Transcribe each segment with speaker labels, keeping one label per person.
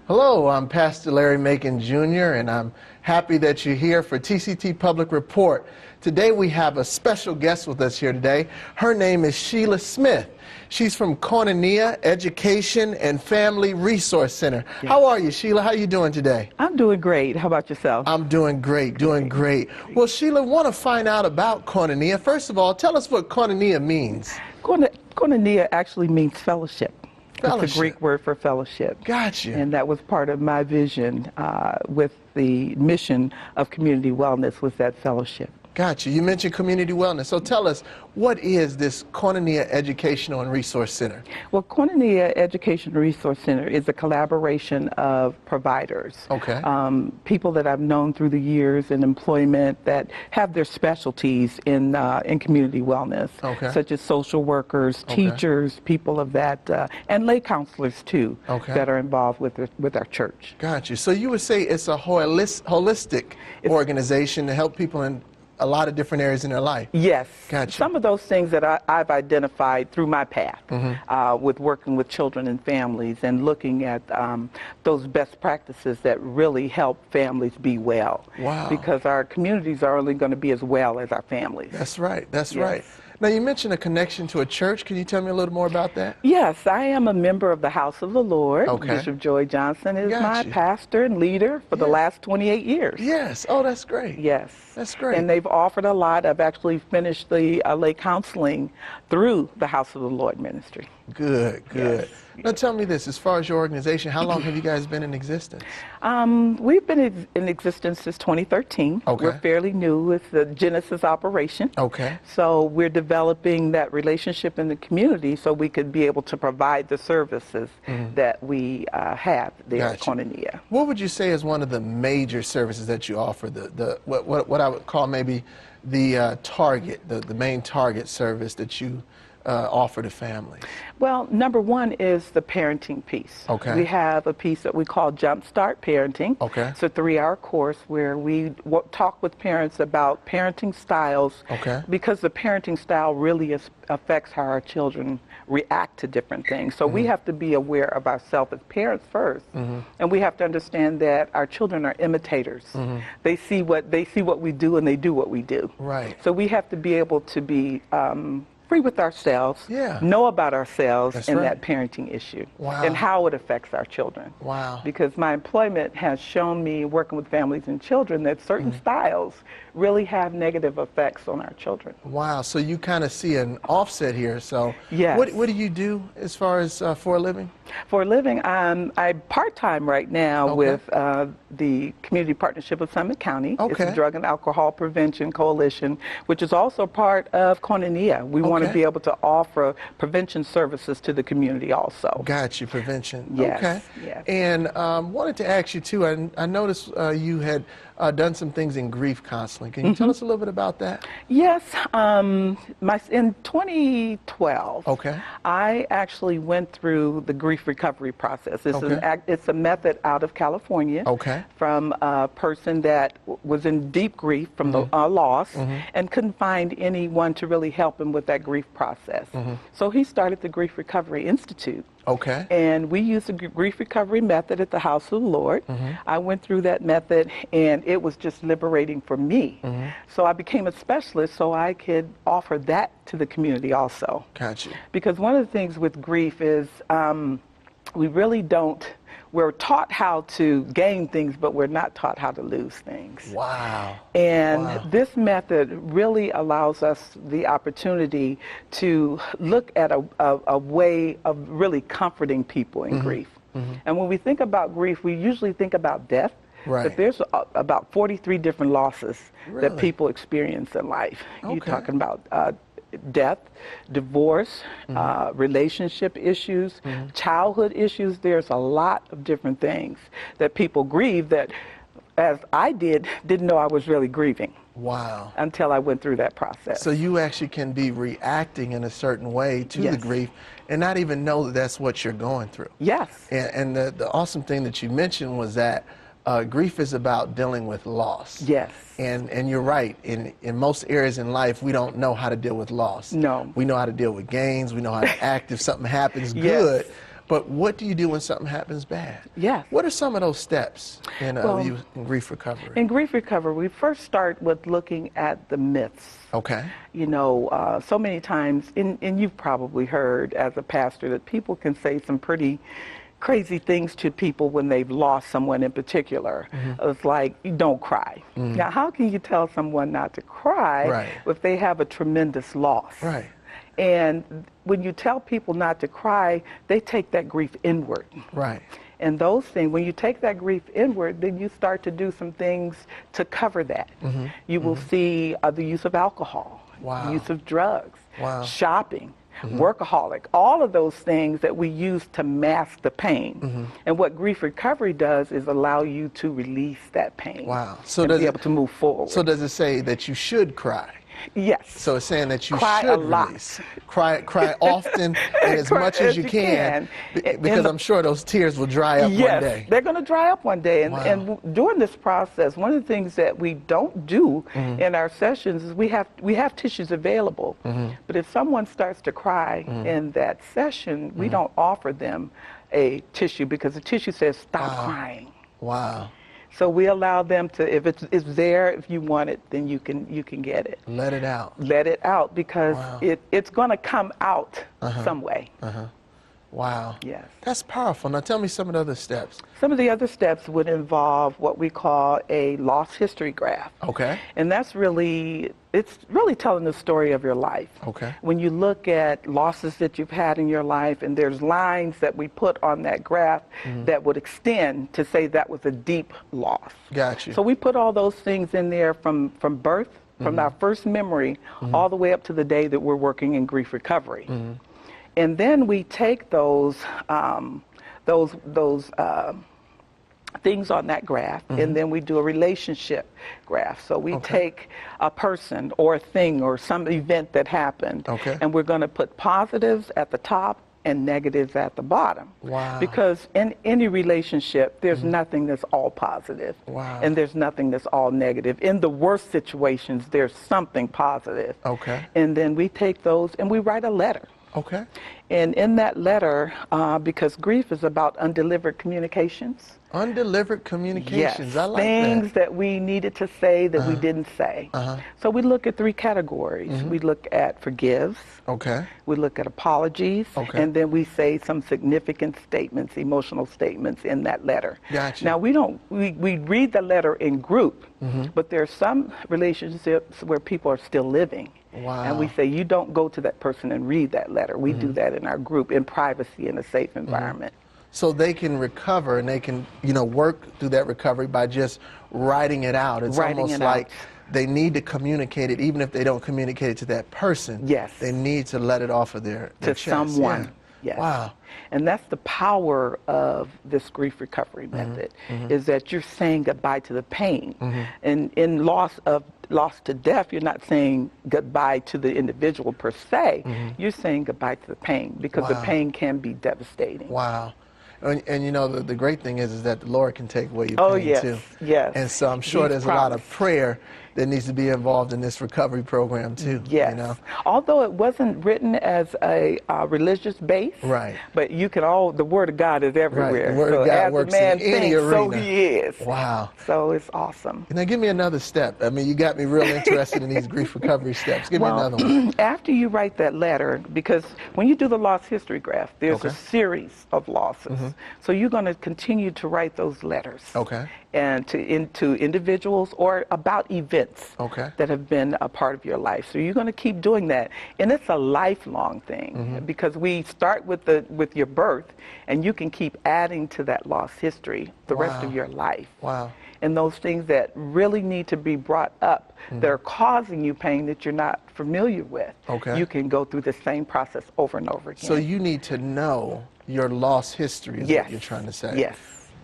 Speaker 1: Hello, I'm Pastor Larry Macon Jr., and I'm happy that you're here for TCT Public Report. Today we have a special guest with us here today. Her name is Sheila Smith. She's from Koinonia Education and Family Resource Center. Yes. How are you, Sheila? How are you doing today?
Speaker 2: I'm doing great. How about yourself?
Speaker 1: I'm doing great, doing great. Well, Sheila, want to find out about Koinonia. First of all, tell us what Koinonia means.
Speaker 2: Koinonia actually means fellowship.
Speaker 1: Fellowship.
Speaker 2: It's a Greek word for fellowship.
Speaker 1: Gotcha.
Speaker 2: And that was part of my vision with the mission of community wellness, was that fellowship.
Speaker 1: Gotcha. You mentioned community wellness. So tell us, what is this Koinonia Educational and Resource Center?
Speaker 2: Well, Koinonia Education and Resource Center is a collaboration of providers.
Speaker 1: Okay.
Speaker 2: People that I've known through the years in employment that have their specialties in community wellness,
Speaker 1: okay,
Speaker 2: such as social workers,
Speaker 1: okay,
Speaker 2: teachers, people of that, and lay counselors too,
Speaker 1: okay,
Speaker 2: that are involved with our church.
Speaker 1: Gotcha. So you would say it's a holistic organization to help people in a lot of different areas in their life.
Speaker 2: Yes.
Speaker 1: Gotcha.
Speaker 2: Some of those things that I've identified through my path, with working with children and families and looking at those best practices that really help families be well.
Speaker 1: Wow.
Speaker 2: Because our communities are only going to be as well as our families.
Speaker 1: That's right. That's
Speaker 2: yes.
Speaker 1: right. Now, you mentioned a connection to a church. Can you tell me a little more about that?
Speaker 2: Yes, I am a member of the House of the Lord.
Speaker 1: Okay.
Speaker 2: Bishop Joy Johnson is
Speaker 1: Gotcha.
Speaker 2: my pastor and leader for the last 28 years.
Speaker 1: Yes. Oh, that's great.
Speaker 2: Yes.
Speaker 1: That's great.
Speaker 2: And they've offered a lot. I've actually finished the lay counseling through the House of the Lord ministry.
Speaker 1: Good, good.
Speaker 2: Yes.
Speaker 1: Now tell me this, as far as your organization, how long have you guys been in existence?
Speaker 2: We've been in existence since 2013.
Speaker 1: Okay.
Speaker 2: We're fairly new. It's the Genesis operation.
Speaker 1: Okay.
Speaker 2: So we're developing that relationship in the community so we could be able to provide the services that we have there at Koinonia.
Speaker 1: What would you say is one of the major services that you offer, what I would call maybe the target, the main target service that you offer to families?
Speaker 2: Well, number one is the parenting piece.
Speaker 1: Okay.
Speaker 2: We have a piece that we call Jumpstart Parenting.
Speaker 1: Okay.
Speaker 2: It's a 3-hour course where we talk with parents about parenting styles.
Speaker 1: Okay.
Speaker 2: Because the parenting style really affects how our children react to different things. So we have to be aware of ourselves as parents first, and we have to understand that our children are imitators. They see what we do, and they do what we do.
Speaker 1: Right.
Speaker 2: So we have to be able to be free with ourselves, know about ourselves and that parenting issue, and how it affects our children.
Speaker 1: Wow.
Speaker 2: Because my employment has shown me, working with families and children, that certain styles really have negative effects on our children.
Speaker 1: Wow. So you kind of see an offset here. So
Speaker 2: yes.
Speaker 1: What do you do as far as for a living?
Speaker 2: For a living, I'm part-time right now with the Community Partnership of Summit County. It's a Drug and Alcohol Prevention Coalition, which is also part of Koinonia. We want to be able to offer prevention services to the community also.
Speaker 1: Got you, prevention.
Speaker 2: Yes.
Speaker 1: Okay.
Speaker 2: Yes.
Speaker 1: And wanted to ask you too, I noticed you had done some things in grief counseling. Can you tell us a little bit about that?
Speaker 2: Yes. In 2012, I actually went through the grief recovery process. It's a method out of California from a person that was in deep grief from the loss and couldn't find anyone to really help him with that grief process. So he started the Grief Recovery Institute.
Speaker 1: Okay.
Speaker 2: And we used the grief recovery method at the House of the Lord. I went through that method, and it was just liberating for me. So I became a specialist so I could offer that to the community also.
Speaker 1: Gotcha.
Speaker 2: Because one of the things with grief is we really don't, we're taught how to gain things, but we're not taught how to lose things.
Speaker 1: Wow.
Speaker 2: And this method really allows us the opportunity to look at a way of really comforting people in grief. And when we think about grief, we usually think about death.
Speaker 1: Right.
Speaker 2: But there's about 43 different losses that people experience in life. You're talking about death, divorce, relationship issues, childhood issues. There's a lot of different things that people grieve that, as I didn't know I was really grieving.
Speaker 1: Wow.
Speaker 2: Until I went through that process.
Speaker 1: So you actually can be reacting in a certain way to the grief and not even know that that's what you're going through.
Speaker 2: Yes.
Speaker 1: And the awesome thing that you mentioned was that grief is about dealing with loss.
Speaker 2: Yes.
Speaker 1: And you're right. In most areas in life, we don't know how to deal with loss.
Speaker 2: No.
Speaker 1: We know how to deal with gains. We know how to act if something happens good. But what do you do when something happens bad?
Speaker 2: Yes.
Speaker 1: What are some of those steps in grief recovery?
Speaker 2: In grief recovery, we first start with looking at the myths.
Speaker 1: Okay.
Speaker 2: You know, so many times, and you've probably heard as a pastor that people can say some pretty crazy things to people when they've lost someone in particular. It's like, don't cry. Now, how can you tell someone not to cry if they have a tremendous loss?
Speaker 1: Right.
Speaker 2: And when you tell people not to cry, they take that grief inward.
Speaker 1: Right.
Speaker 2: And those things, when you take that grief inward, then you start to do some things to cover that. You will see the use of alcohol, use of drugs, shopping, workaholic, all of those things that we use to mask the pain. And what grief recovery does is allow you to release that pain.
Speaker 1: So
Speaker 2: and be able to move forward.
Speaker 1: So does it say that you should cry?
Speaker 2: Yes.
Speaker 1: So it's saying that you
Speaker 2: cry
Speaker 1: should
Speaker 2: a lot.
Speaker 1: release. Cry often and as much as you can. Because I'm sure those tears will dry up one day.
Speaker 2: Yes, they're going to dry up one day. And during this process, one of the things that we don't do in our sessions is we have tissues available. But if someone starts to cry in that session, we don't offer them a tissue because the tissue says, stop crying.
Speaker 1: Wow.
Speaker 2: So we allow them to, if it's there, if you want it, then you can get it.
Speaker 1: Let it out.
Speaker 2: Let it out because it's going to come out some way.
Speaker 1: Wow.
Speaker 2: Yes.
Speaker 1: That's powerful. Now tell me some of the other steps.
Speaker 2: Some of the other steps would involve what we call a loss history graph.
Speaker 1: Okay.
Speaker 2: And that's really, it's really telling the story of your life.
Speaker 1: Okay.
Speaker 2: When you look at losses that you've had in your life, and there's lines that we put on that graph that would extend to say that was a deep loss.
Speaker 1: Gotcha.
Speaker 2: So we put all those things in there from birth, from our first memory, all the way up to the day that we're working in grief recovery. And then we take those things on that graph, and then we do a relationship graph. So we take a person or a thing or some event that happened, and we're going to put positives at the top and negatives at the bottom.
Speaker 1: Wow.
Speaker 2: Because in any relationship, there's nothing that's all positive, and there's nothing that's all negative. In the worst situations, there's something positive.
Speaker 1: Okay.
Speaker 2: And then we take those and we write a letter.
Speaker 1: Okay.
Speaker 2: And in that letter, because grief is about undelivered communications.
Speaker 1: Undelivered communications.
Speaker 2: Yes,
Speaker 1: I like
Speaker 2: things that we needed to say that we didn't say. So we look at 3 categories. We look at forgives.
Speaker 1: Okay.
Speaker 2: We look at apologies. And then we say some significant statements, emotional statements in that letter.
Speaker 1: Gotcha.
Speaker 2: Now we read the letter in group, but there are some relationships where people are still living.
Speaker 1: Wow.
Speaker 2: And we say, you don't go to that person and read that letter. We do that in our group in privacy in a safe environment.
Speaker 1: So they can recover and they can, work through that recovery by just writing it out. It's almost like they need to communicate it, even if they don't communicate it to that person.
Speaker 2: Yes.
Speaker 1: They need to let it off of their chest.
Speaker 2: Someone.
Speaker 1: Yeah.
Speaker 2: Yes.
Speaker 1: Wow.
Speaker 2: And that's the power of this grief recovery method, is that you're saying goodbye to the pain. And in loss to death, you're not saying goodbye to the individual per se. You're saying goodbye to the pain, because the pain can be devastating.
Speaker 1: Wow. And the great thing is that the Lord can take away your pain too.
Speaker 2: Yes.
Speaker 1: And so I'm sure there's a lot of prayer that needs to be involved in this recovery program too.
Speaker 2: Yes. Although it wasn't written as a religious base.
Speaker 1: Right.
Speaker 2: But the Word of God is everywhere.
Speaker 1: Right. The Word of God works in any arena.
Speaker 2: So He is.
Speaker 1: Wow.
Speaker 2: So it's awesome.
Speaker 1: Now give me another step. I mean, you got me real interested in these grief recovery steps. Give me another one.
Speaker 2: After you write that letter, because when you do the loss history graph, there's a series of losses. So you're going to continue to write those letters.
Speaker 1: Okay.
Speaker 2: And to individuals or about events that have been a part of your life. So you're going to keep doing that. And it's a lifelong thing, because we start with your birth, and you can keep adding to that lost history the rest of your life.
Speaker 1: Wow.
Speaker 2: And those things that really need to be brought up that are causing you pain that you're not familiar with, you can go through the same process over and over again.
Speaker 1: So you need to know your lost history is what you're trying to say.
Speaker 2: Yes.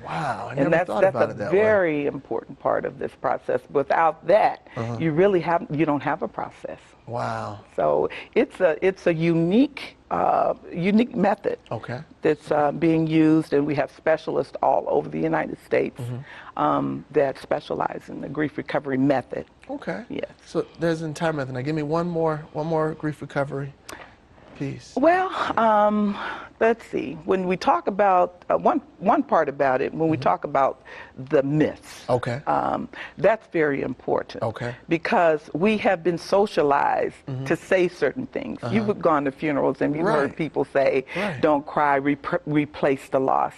Speaker 1: Wow, I never thought about it that way.
Speaker 2: That's a very important part of this process. Without that, you don't have a process.
Speaker 1: Wow.
Speaker 2: So it's a unique method that's being used, and we have specialists all over the United States that specialize in the grief recovery method.
Speaker 1: Okay.
Speaker 2: Yes.
Speaker 1: So there's an entire method. Now give me one more grief recovery. piece?
Speaker 2: Well, let's see. When we talk about one part about it, when we talk about the myths, that's very important. Because we have been socialized to say certain things. You've gone to funerals and you've heard people say, "Don't cry, replace the loss."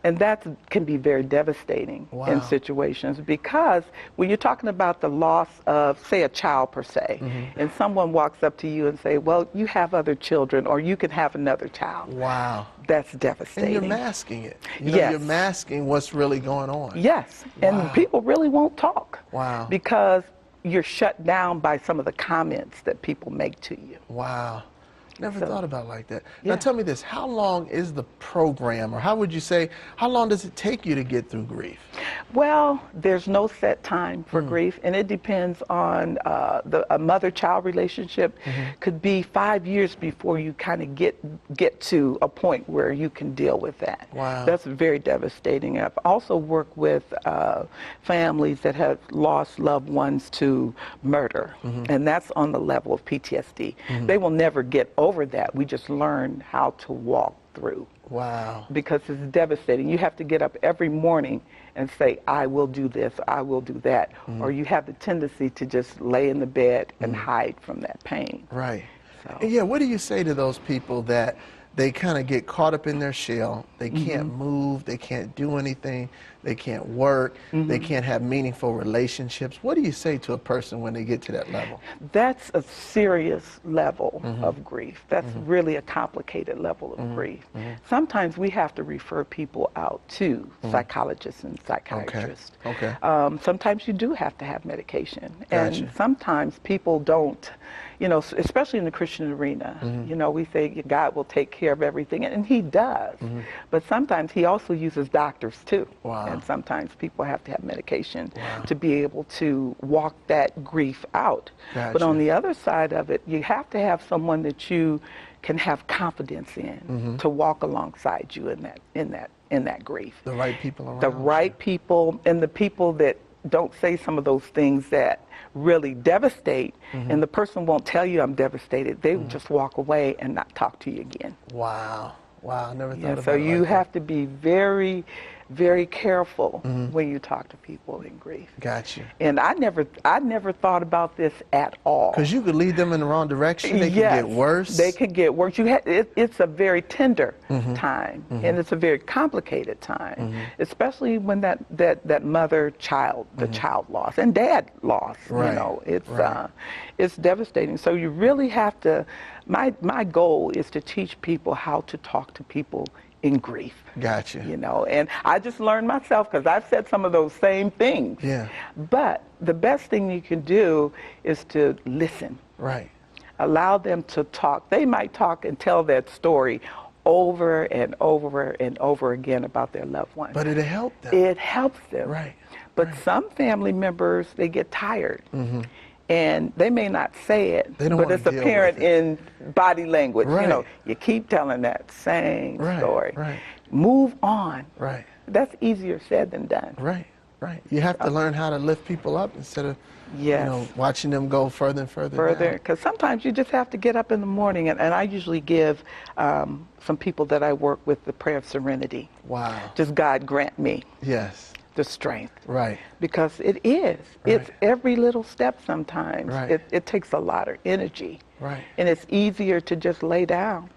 Speaker 2: And that can be very devastating in situations, because when you're talking about the loss of, say, a child per se, and someone walks up to you and say, "Well, you have other children, or you can have another child."
Speaker 1: Wow.
Speaker 2: That's devastating.
Speaker 1: And you're masking it. You're masking what's really going on.
Speaker 2: Yes. And people really won't talk.
Speaker 1: Wow.
Speaker 2: Because you're shut down by some of the comments that people make to you.
Speaker 1: Wow. Never thought about it like that. Now tell me this, how long is the program, or how would you say, how long does it take you to get through grief?
Speaker 2: Well, there's no set time for grief, and it depends on a mother-child relationship. Could be 5 years before you kind of get to a point where you can deal with that.
Speaker 1: Wow.
Speaker 2: That's very devastating. I've also worked with families that have lost loved ones to murder, and that's on the level of PTSD. They will never get over that. We just learn how to walk through.
Speaker 1: Wow.
Speaker 2: Because it's devastating. You have to get up every morning and say, "I will do this, I will do that." Or you have the tendency to just lay in the bed and hide from that pain.
Speaker 1: Right.
Speaker 2: So.
Speaker 1: Yeah, what do you say to those people that they kind of get caught up in their shell, they can't move, they can't do anything, they can't work, they can't have meaningful relationships? What do you say to a person when they get to that level?
Speaker 2: That's a serious level of grief. That's really a complicated level of grief. Sometimes we have to refer people out to psychologists and psychiatrists. Sometimes you do have to have medication. And sometimes people don't, you know, especially in the Christian arena, you know, we say God will take care of everything, and he does. But sometimes he also uses doctors too. And sometimes people have to have medication to be able to walk that grief out. But on the other side of it, you have to have someone that you can have confidence in to walk alongside you in that grief.
Speaker 1: The right people around.
Speaker 2: The right people, and the people that don't say some of those things that really devastate, and the person won't tell you I'm devastated. They will just walk away and not talk to you again.
Speaker 1: Wow. Wow, I never thought about it.
Speaker 2: So you
Speaker 1: like
Speaker 2: have to be very, very careful when you talk to people in grief.
Speaker 1: Got you.
Speaker 2: And I never thought about this at all.
Speaker 1: Because you could lead them in the wrong direction. They could get worse.
Speaker 2: They could get worse. It's a very tender time, and it's a very complicated time, especially when that mother-child, the child loss, and dad loss. You know, it's devastating. So you really have to. My goal is to teach people how to talk to people in grief.
Speaker 1: Gotcha.
Speaker 2: You know, and I just learned myself, because I've said some of those same things.
Speaker 1: Yeah.
Speaker 2: But the best thing you can do is to listen.
Speaker 1: Right.
Speaker 2: Allow them to talk. They might talk and tell that story over and over and over again about their loved one.
Speaker 1: But it'll help them.
Speaker 2: It helps them.
Speaker 1: Right.
Speaker 2: But some family members, they get tired. And they may not say it, but it's apparent in body language. You know, you keep telling that same story. Move on. That's easier said than done.
Speaker 1: You have to learn how to lift people up instead of you know, watching them go further and further
Speaker 2: because sometimes you just have to get up in the morning. And I usually give some people that I work with the prayer of serenity.
Speaker 1: Wow.
Speaker 2: Just God grant me.
Speaker 1: Yes.
Speaker 2: The strength.
Speaker 1: Right.
Speaker 2: Because it is. It's every little step sometimes. It takes a lot of energy.
Speaker 1: Right.
Speaker 2: And it's easier to just lay down.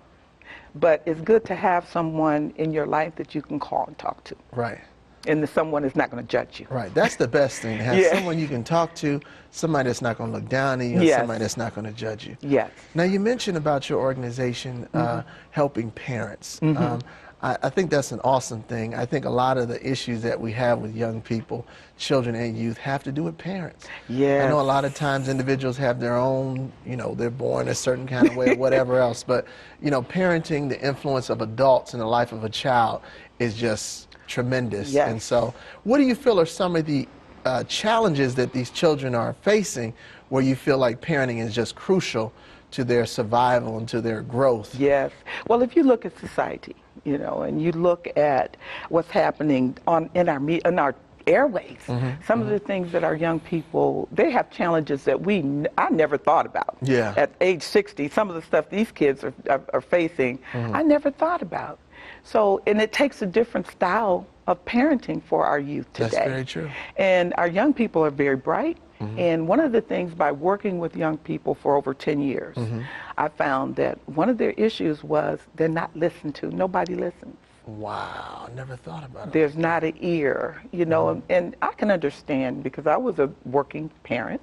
Speaker 2: But it's good to have someone in your life that you can call and talk to.
Speaker 1: Right.
Speaker 2: And someone is not going to judge you.
Speaker 1: Right. That's the best thing, to have someone you can talk to, somebody that's not going to look down on you, somebody that's not going to judge you.
Speaker 2: Yes.
Speaker 1: Now, you mentioned about your organization helping parents. I think that's an awesome thing. I think a lot of the issues that we have with young people, children and youth, have to do with parents.
Speaker 2: Yes.
Speaker 1: I know a lot of times individuals have their own, you know, they're born a certain kind of way or whatever else, but, you know, parenting, the influence of adults in the life of a child is just tremendous.
Speaker 2: Yes.
Speaker 1: And so what do you feel are some of the challenges that these children are facing where you feel like parenting is just crucial to their survival and to their growth?
Speaker 2: Yes. Well, if you look at society, you know, and you look at what's happening in our airways. Some of the things that our young people, they have challenges that I never thought about.
Speaker 1: Yeah.
Speaker 2: At age 60, some of the stuff these kids are facing, I never thought about. So, and it takes a different style of parenting for our youth today.
Speaker 1: That's very true.
Speaker 2: And our young people are very bright. And one of the things, by working with young people for over 10 years, I found that one of their issues was they're not listened to. Nobody listens.
Speaker 1: Wow, I never thought about it.
Speaker 2: There's not an ear, you know, and I can understand, because I was a working parent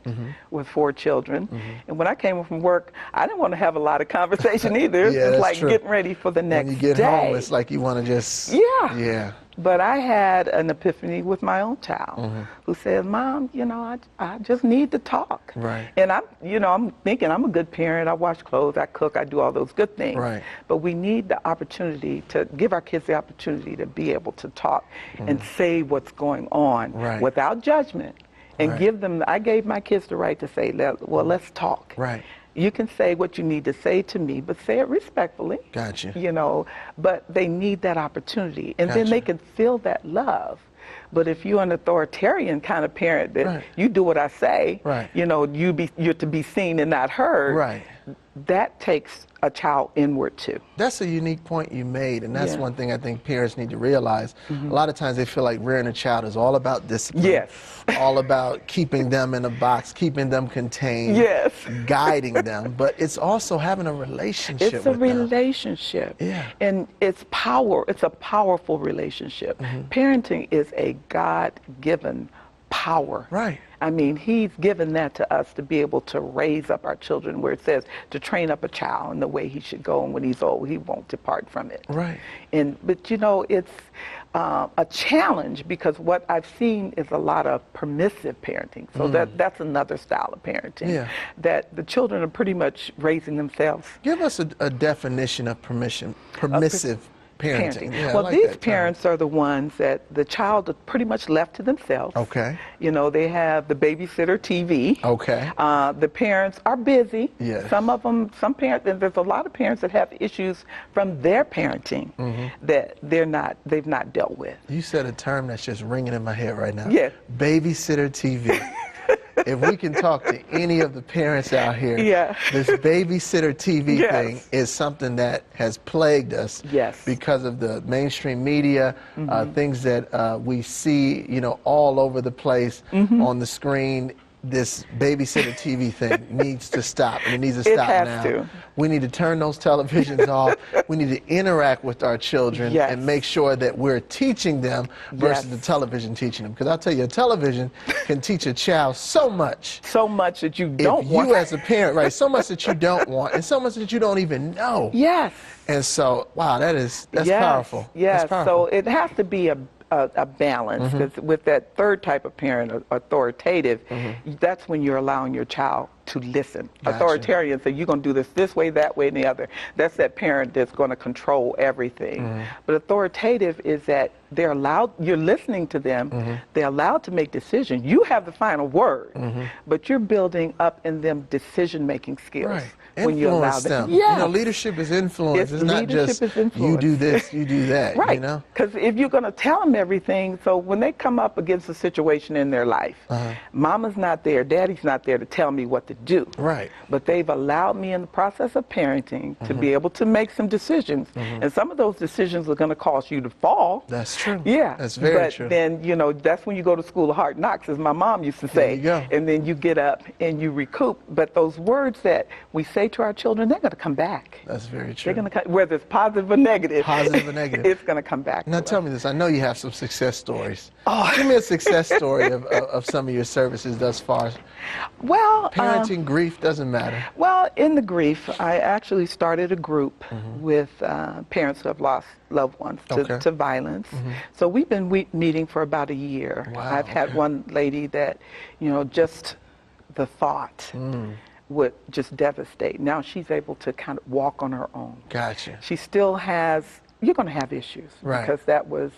Speaker 2: with 4 children, and when I came home from work, I didn't want to have a lot of conversation either.
Speaker 1: Yeah,
Speaker 2: it's like
Speaker 1: true.
Speaker 2: getting ready for the next day.
Speaker 1: When you get home, it's like you want to just... Yeah.
Speaker 2: But I had an epiphany with my own child who said, Mom, you know, I just need to talk.
Speaker 1: Right.
Speaker 2: And I'm thinking I'm a good parent. I wash clothes, I cook, I do all those good things.
Speaker 1: Right.
Speaker 2: But we need the opportunity to give our kids the opportunity to be able to talk and say what's going on without judgment. And give them, I gave my kids the right to say, well, let's talk.
Speaker 1: Right.
Speaker 2: You can say what you need to say to me, but say it respectfully.
Speaker 1: Gotcha.
Speaker 2: You know, but they need that opportunity. And
Speaker 1: Gotcha.
Speaker 2: then they can feel that love. But if you're an authoritarian kind of parent that you do what I say, you know, you're to be seen and not heard, that takes a child inward too.
Speaker 1: That's a unique point you made, and that's one thing I think parents need to realize. A lot of times they feel like rearing a child is all about discipline, all about keeping them in a box, keeping them contained, guiding them, but it's also having a relationship with them.
Speaker 2: It's a relationship, and it's a powerful relationship. Parenting is a God-given power.
Speaker 1: Right.
Speaker 2: I mean, he's given that to us to be able to raise up our children, where it says to train up a child in the way he should go, and when he's old, he won't depart from it.
Speaker 1: Right.
Speaker 2: But you know, it's a challenge, because what I've seen is a lot of permissive parenting. So that's another style of parenting. That the children are pretty much raising themselves.
Speaker 1: Give us a definition of permissive parenting. Yeah,
Speaker 2: well,
Speaker 1: like
Speaker 2: these parents are the ones that the child is pretty much left to themselves.
Speaker 1: Okay.
Speaker 2: You know, they have the babysitter TV.
Speaker 1: Okay.
Speaker 2: The parents are busy.
Speaker 1: Yes.
Speaker 2: Some parents, and there's a lot of parents that have issues from their parenting that they've not dealt with.
Speaker 1: You said a term that's just ringing in my head right now.
Speaker 2: Yeah.
Speaker 1: Babysitter TV. If we can talk to any of the parents out here, this babysitter TV thing is something that has plagued us because of the mainstream media, things that we see, you know, all over the place on the screen. This babysitter TV thing needs to stop, and it needs to stop now. We need to turn those televisions off. We need to interact with our children and make sure that we're teaching them versus the television teaching them. Because I'll tell you, a television can teach a child so much. So much that you don't want. You as a parent, so much that you don't want, and so much that you don't even know. Yes. And so, wow, that's powerful.
Speaker 2: Yes.
Speaker 1: That's powerful.
Speaker 2: So it has to be a balance, because with that third type of parent, authoritative, that's when you're allowing your child to listen.
Speaker 1: Gotcha.
Speaker 2: Authoritarian say, you're going to do this way, that way, and the other. That's that parent that's going to control everything. But authoritative is that they're allowed, you're listening to them, they're allowed to make decisions. You have the final word, but you're building up in them decision-making skills.
Speaker 1: Right.
Speaker 2: When you allow them.
Speaker 1: You know, leadership is influence. It's not just you do this, you do that.
Speaker 2: Right.
Speaker 1: You know?
Speaker 2: Because if you're going to tell them everything, so when they come up against a situation in their life, mama's not there, daddy's not there to tell me what to do.
Speaker 1: Right.
Speaker 2: But they've allowed me in the process of parenting to be able to make some decisions. And some of those decisions are going to cause you to fall.
Speaker 1: That's true.
Speaker 2: Yeah.
Speaker 1: That's very true.
Speaker 2: But then, you know, that's when you go to school of hard knocks, as my mom used to say.
Speaker 1: There you go.
Speaker 2: And then you get up and you recoup. But those words that we say to our children, they're going to come back.
Speaker 1: That's very true.
Speaker 2: They're going to come, whether it's positive or negative.
Speaker 1: Positive or negative.
Speaker 2: It's going to come back.
Speaker 1: Now tell me this. I know you have some success stories. Give me a success story of some of your services thus far.
Speaker 2: Well,
Speaker 1: parenting, grief, doesn't matter.
Speaker 2: Well, in the grief, I actually started a group with parents who have lost loved ones to violence. So we've been meeting for about a year.
Speaker 1: Wow,
Speaker 2: I've had one lady that, you know, just the thought would just devastate. Now she's able to kind of walk on her own.
Speaker 1: Gotcha.
Speaker 2: She still has, you're going to have issues, because that was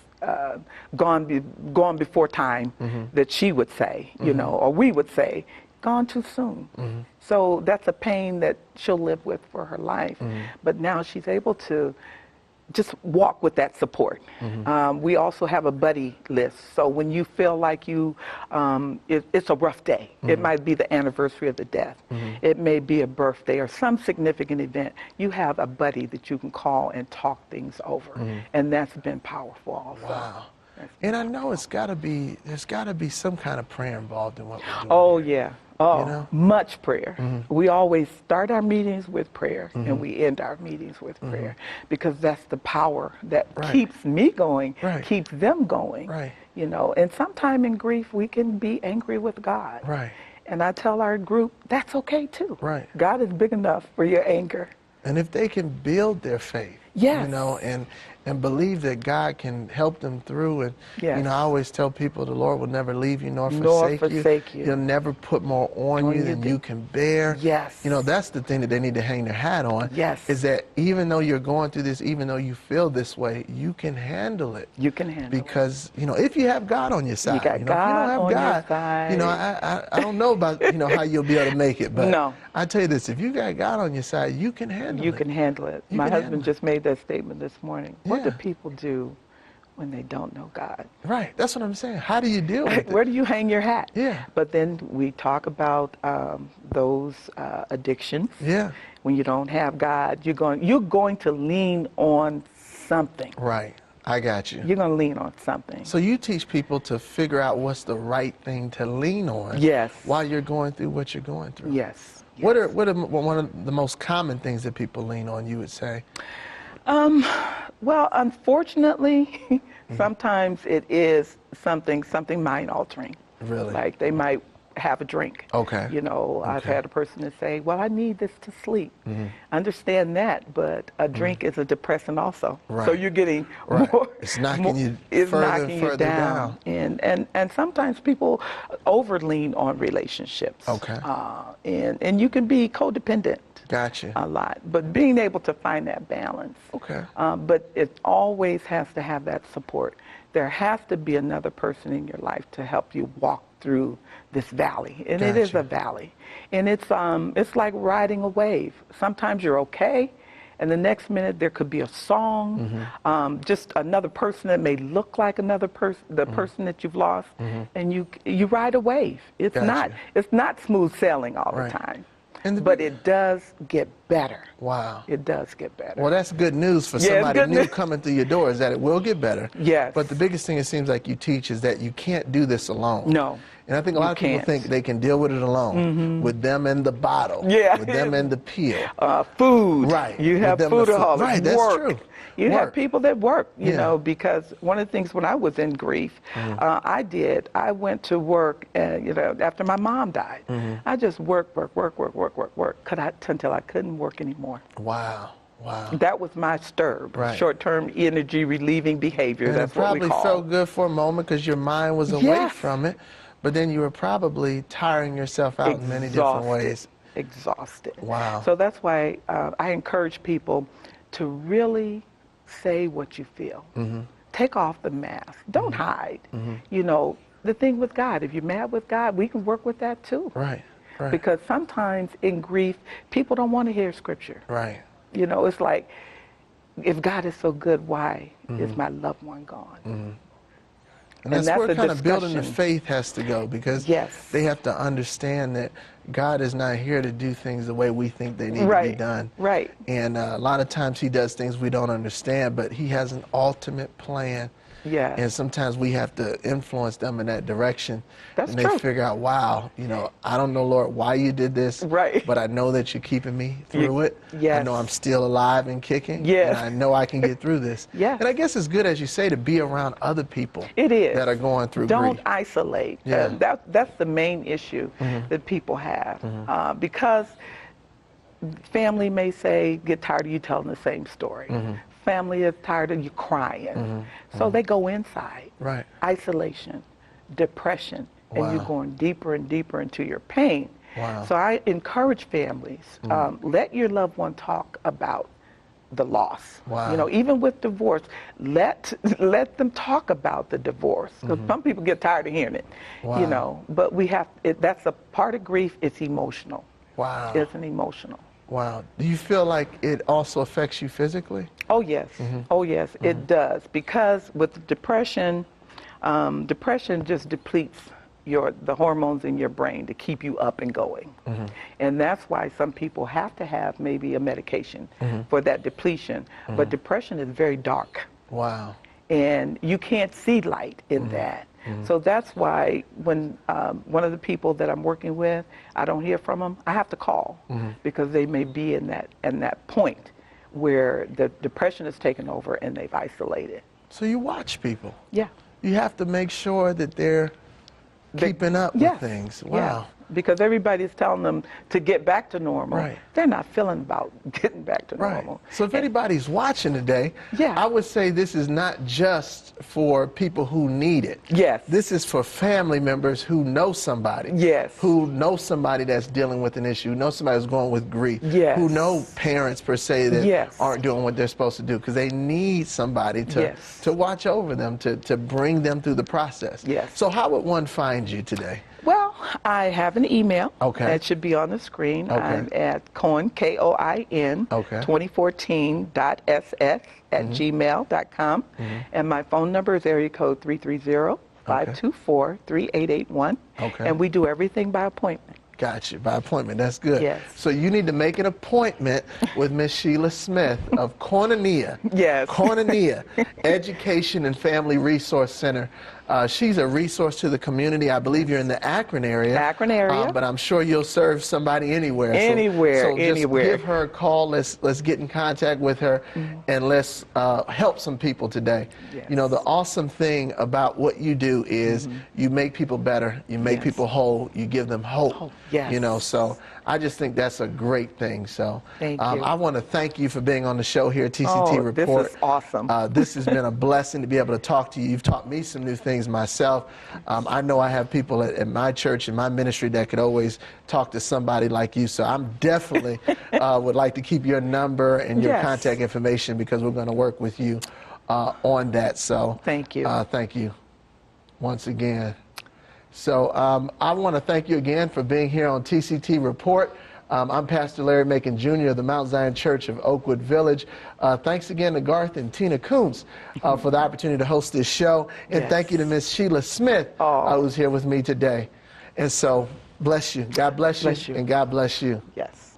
Speaker 2: gone before time, that she would say, you know, or we would say, gone too soon. So that's a pain that she'll live with for her life. But now she's able to just walk with that support. We also have a buddy list. So when you feel like it's a rough day, it might be the anniversary of the death, it may be a birthday or some significant event, you have a buddy that you can call and talk things over. And that's been powerful also.
Speaker 1: Wow. And I know there's got to be some kind of prayer involved in what we're doing.
Speaker 2: Oh, yeah. Oh,
Speaker 1: you know?
Speaker 2: Much prayer. We always start our meetings with prayer, and we end our meetings with prayer, because that's the power that keeps me going, keeps them going. You know, and sometime in grief, we can be angry with God. And I tell our group, that's okay too. God is big enough for your anger.
Speaker 1: And if they can build their faith, you know, and believe that God can help them through. And, you know, I always tell people the Lord will never leave you nor forsake you. He'll never put more on you than you can bear. You know, that's the thing that they need to hang their hat on. Is that even though you're going through this, even though you feel this way, you can handle it.
Speaker 2: You can handle it.
Speaker 1: Because, you know, if you have God on your side.
Speaker 2: You got God on your side.
Speaker 1: You know, I don't know about, you know, how you'll be able to make it. But I tell you this, if you got God on your side, you can handle it.
Speaker 2: You can handle it. My husband just made that statement this morning. What do people do when they don't know God?
Speaker 1: That's what I'm saying. How do you deal with it?
Speaker 2: Where do you hang your hat? But then we talk about those addictions. When you don't have God, you're going to lean on something.
Speaker 1: I got you.
Speaker 2: You're going to lean on something.
Speaker 1: So you teach people to figure out what's the right thing to lean on while you're going through what you're going through. What are one of the most common things that people lean on, you would say?
Speaker 2: Well, unfortunately, sometimes it is something mind altering. Like they might have a drink. You know, I've had a person to say, well, I need this to sleep. I understand that, but a drink is a depressant also. So you're getting more.
Speaker 1: It's knocking you further down.
Speaker 2: And sometimes people overlean on relationships. And you can be codependent. A lot, but being able to find that balance. But it always has to have that support. There has to be another person in your life to help you walk through this valley, and it is a valley, and it's like riding a wave. Sometimes you're okay, and the next minute there could be a song, just another person that may look like another person, the person that you've lost, and you ride a wave. It's not smooth sailing all the time. But it does get better. It does get better.
Speaker 1: Well, that's good news for somebody new coming through your door, is that it will get better. But the biggest thing it seems like you teach is that you can't do this alone. And I think a lot of people think they can deal with it alone, with them in the bottle, with them in the pill.
Speaker 2: Food. You have foodaholics.
Speaker 1: That's true.
Speaker 2: You have people that work, you know, because one of the things when I was in grief, I went to work, you know, after my mom died. I just worked until I couldn't work anymore. That was my STIRB, short-term energy relieving behavior. That's what we call it.
Speaker 1: It probably felt good for a moment because your mind was away from it, but then you were probably tiring yourself out in many different ways.
Speaker 2: Exhausted. So that's why I encourage people to really say what you feel. Take off the mask. Don't hide. You know, the thing with God, if you're mad with God, we can work with that too. Because sometimes in grief, people don't want to hear scripture. You know, it's like, if God is so good, why is my loved one gone? And that's where kind of building the faith has to go, because they have to understand that God is not here to do things the way we think they need to be done. And a lot of times he does things we don't understand, but he has an ultimate plan. And sometimes we have to influence them in that direction. And they figure out, wow, you know, I don't know, Lord, why you did this, but I know that you're keeping me through it. I know I'm still alive and kicking. And I know I can get through this. And I guess it's good, as you say, to be around other people that are going through grief. Don't isolate. That's the main issue that people have. Because family may say, get tired of you telling the same story. Family is tired of you crying. So they go inside. Isolation, depression, and you're going deeper and deeper into your pain. So I encourage families, let your loved one talk about the loss. You know, even with divorce, let them talk about the divorce. Because some people get tired of hearing it. You know, but we have, that's a part of grief. It's emotional. It's an emotional.
Speaker 1: Wow. Do you feel like it also affects you physically?
Speaker 2: Oh, yes. Oh, yes, it does. Because with depression, depression just depletes the hormones in your brain to keep you up and going. And that's why some people have to have maybe a medication for that depletion. But depression is very dark.
Speaker 1: Wow.
Speaker 2: And you can't see light in that. So that's why when one of the people that I'm working with, I don't hear from them, I have to call because they may be in that point where the depression has taken over and they've isolated.
Speaker 1: So you watch people.
Speaker 2: Yeah.
Speaker 1: You have to make sure that they're keeping up with things. Wow.
Speaker 2: Yeah. Because everybody's telling them to get back to normal.
Speaker 1: Right.
Speaker 2: They're not feeling about getting back to normal.
Speaker 1: So if anybody's watching today, I would say this is not just for people who need it.
Speaker 2: Yes.
Speaker 1: This is for family members who know somebody.
Speaker 2: Yes.
Speaker 1: Who know somebody that's dealing with an issue, know somebody who's going with grief.
Speaker 2: Yes.
Speaker 1: Who know parents per se that aren't doing what they're supposed to do because they need somebody to watch over them, to bring them through the process.
Speaker 2: Yes.
Speaker 1: So how would one find you today?
Speaker 2: Well, I have an email.
Speaker 1: Okay.
Speaker 2: That should be on the screen.
Speaker 1: Okay.
Speaker 2: I'm at Coin, K-O-I-N, 2014.ss@gmail.com. And my phone number is area code 330-524-3881.
Speaker 1: Okay.
Speaker 2: And we do everything by appointment.
Speaker 1: Got you. By appointment. That's good.
Speaker 2: Yes.
Speaker 1: So you need to make an appointment with Miss Sheila Smith of Koinonia.
Speaker 2: Yes.
Speaker 1: Koinonia Education and Family Resource Center. She's a resource to the community. I believe you're in the Akron area.
Speaker 2: Akron area.
Speaker 1: But I'm sure you'll serve somebody anywhere.
Speaker 2: Anywhere,
Speaker 1: so just
Speaker 2: anywhere.
Speaker 1: give her a call. Let's get in contact with her and let's help some people today.
Speaker 2: Yes.
Speaker 1: You know, the awesome thing about what you do is you make people better. You make people whole. You give them hope.
Speaker 2: Yes.
Speaker 1: You know, so I just think that's a great thing. So
Speaker 2: thank you.
Speaker 1: I want to thank you for being on the show here at TCT Report.
Speaker 2: This is awesome.
Speaker 1: This has been a blessing to be able to talk to you. You've taught me some new things myself. I know I have people at my church and my ministry that could always talk to somebody like you. So I'm definitely would like to keep your number and your contact information because we're going to work with you on that. So
Speaker 2: thank you.
Speaker 1: Thank you once again. So I want to thank you again for being here on TCT Report. I'm Pastor Larry Macon Jr. of the Mount Zion Church of Oakwood Village. Thanks again to Garth and Tina Kuntz for the opportunity to host this show. And thank you to Miss Sheila Smith, who's here with me today. And so, bless you. God bless you. And God bless you.
Speaker 2: Yes.